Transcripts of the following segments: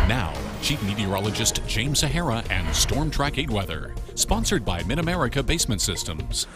Now, Chief Meteorologist James Sahara and Storm Track 8 weather, sponsored by Mid-America Basement Systems.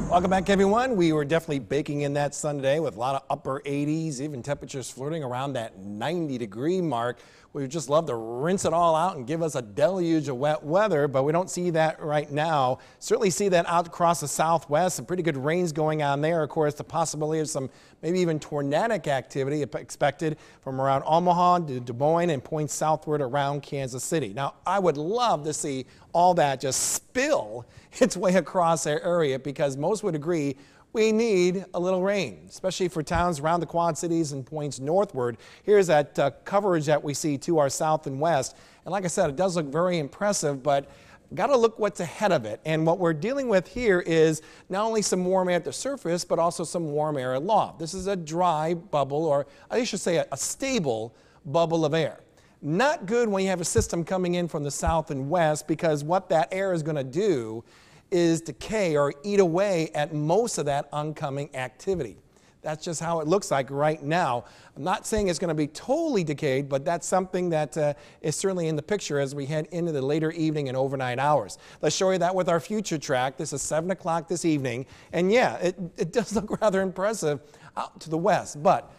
Welcome back, everyone. We were definitely baking in that sun today with a lot of upper 80s, even temperatures flirting around that 90-degree mark. We would just love to rinse it all out and give us a deluge of wet weather, but we don't see that right now. Certainly see that out across the southwest, some pretty good rains going on there. Of course, the possibility of some maybe even tornadic activity expected from around Omaha to Des Moines and points southward around Kansas City. Now, I would love to see all that just spill its way across our area, because most would agree we need a little rain, especially for towns around the Quad Cities and points northward. Here's that coverage that we see to our south and west. And like I said, it does look very impressive, but got to look what's ahead of it. And what we're dealing with here is not only some warm air at the surface, but also some warm air aloft. This is a dry bubble, or I should say a stable bubble of air. Not good when you have a system coming in from the south and west, because what that air is going to do is decay or eat away at most of that oncoming activity. That's just how it looks like right now. I'm not saying it's going to be totally decayed, but that's something that is certainly in the picture as we head into the later evening and overnight hours. Let's show you that with our future track. This is 7 o'clock this evening. And yeah, it does look rather impressive out to the west. But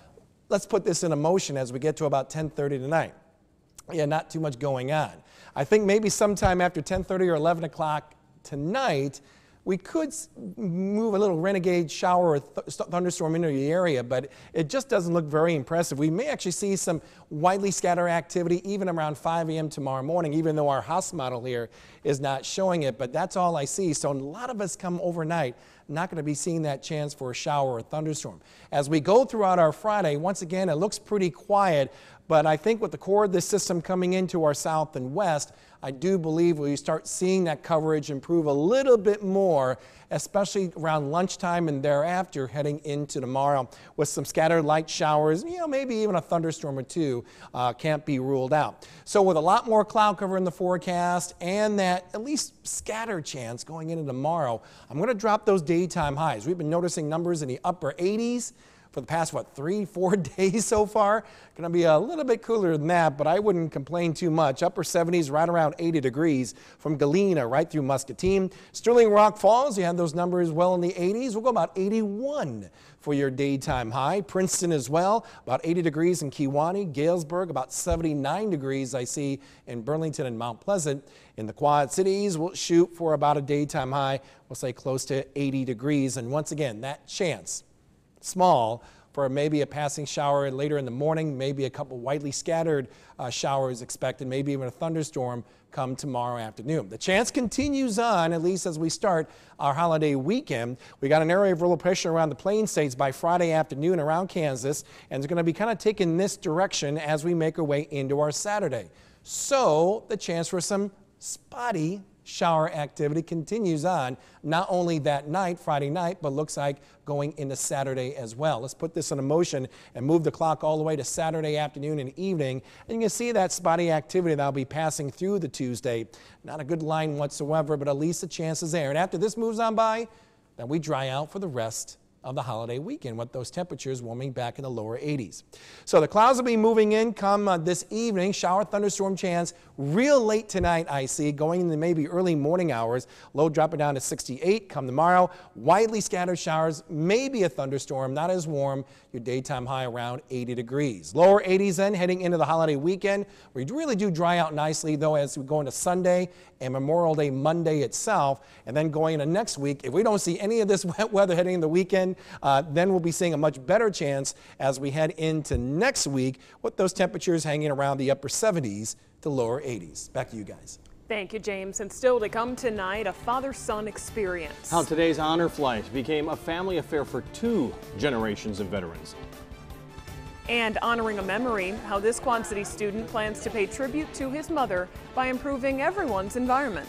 let's put this into motion as we get to about 10:30 tonight. Yeah, not too much going on. I think maybe sometime after 10:30 or 11 o'clock tonight, we could move a little renegade shower or thunderstorm into the area, but it just doesn't look very impressive. We may actually see some widely scattered activity even around 5 a.m. tomorrow morning, even though our house model here is not showing it, but that's all I see. So a lot of us come overnight, not going to be seeing that chance for a shower or thunderstorm. As we go throughout our Friday, once again, it looks pretty quiet, but I think with the core of this system coming into our south and west, I do believe we start seeing that coverage improve a little bit more, especially around lunchtime and thereafter heading into tomorrow with some scattered light showers, maybe even a thunderstorm or two can't be ruled out. So with a lot more cloud cover in the forecast and that at least scattered chance going into tomorrow, I'm going to drop those daytime highs. We've been noticing numbers in the upper 80s. For the past, 3-4 days so far. Going to be a little bit cooler than that, but I wouldn't complain too much. Upper 70s, right around 80 degrees from Galena right through Muscatine. Sterling Rock Falls, you had those numbers well in the 80s. We'll go about 81 for your daytime high. Princeton as well, about 80 degrees in Kewaunee. Galesburg, about 79 degrees I see in Burlington and Mount Pleasant. In the Quad Cities, we'll shoot for about a daytime high, we'll say close to 80 degrees. And once again, that chance, small, for maybe a passing shower later in the morning, maybe a couple widely scattered showers expected, maybe even a thunderstorm come tomorrow afternoon. The chance continues on, at least as we start our holiday weekend. We got an area of low pressure around the Plain States by Friday afternoon around Kansas, and it's going to be kind of taking this direction as we make our way into our Saturday. So the chance for some spotty shower activity continues on, not only that night, Friday night, but looks like going into Saturday as well. Let's put this in motion and move the clock all the way to Saturday afternoon and evening. And you can see that spotty activity that'll be passing through the Tuesday. Not a good line whatsoever, but at least the chance is there. And after this moves on by, then we dry out for the rest of the holiday weekend with those temperatures warming back in the lower 80s. So the clouds will be moving in come this evening. Shower thunderstorm chance real late tonight, I see, going into maybe early morning hours. Low dropping down to 68 come tomorrow. Widely scattered showers, maybe a thunderstorm, not as warm. Your daytime high around 80 degrees. Lower 80s then heading into the holiday weekend. We really do dry out nicely though as we go into Sunday and Memorial Day Monday itself. And then going into next week, if we don't see any of this wet weather heading into the weekend, then we'll be seeing a much better chance as we head into next week with those temperatures hanging around the upper 70s to lower 80s. Back to you guys. Thank you, James. And still to come tonight, a father-son experience. How today's honor flight became a family affair for 2 generations of veterans. And honoring a memory, how this Quad City student plans to pay tribute to his mother by improving everyone's environment.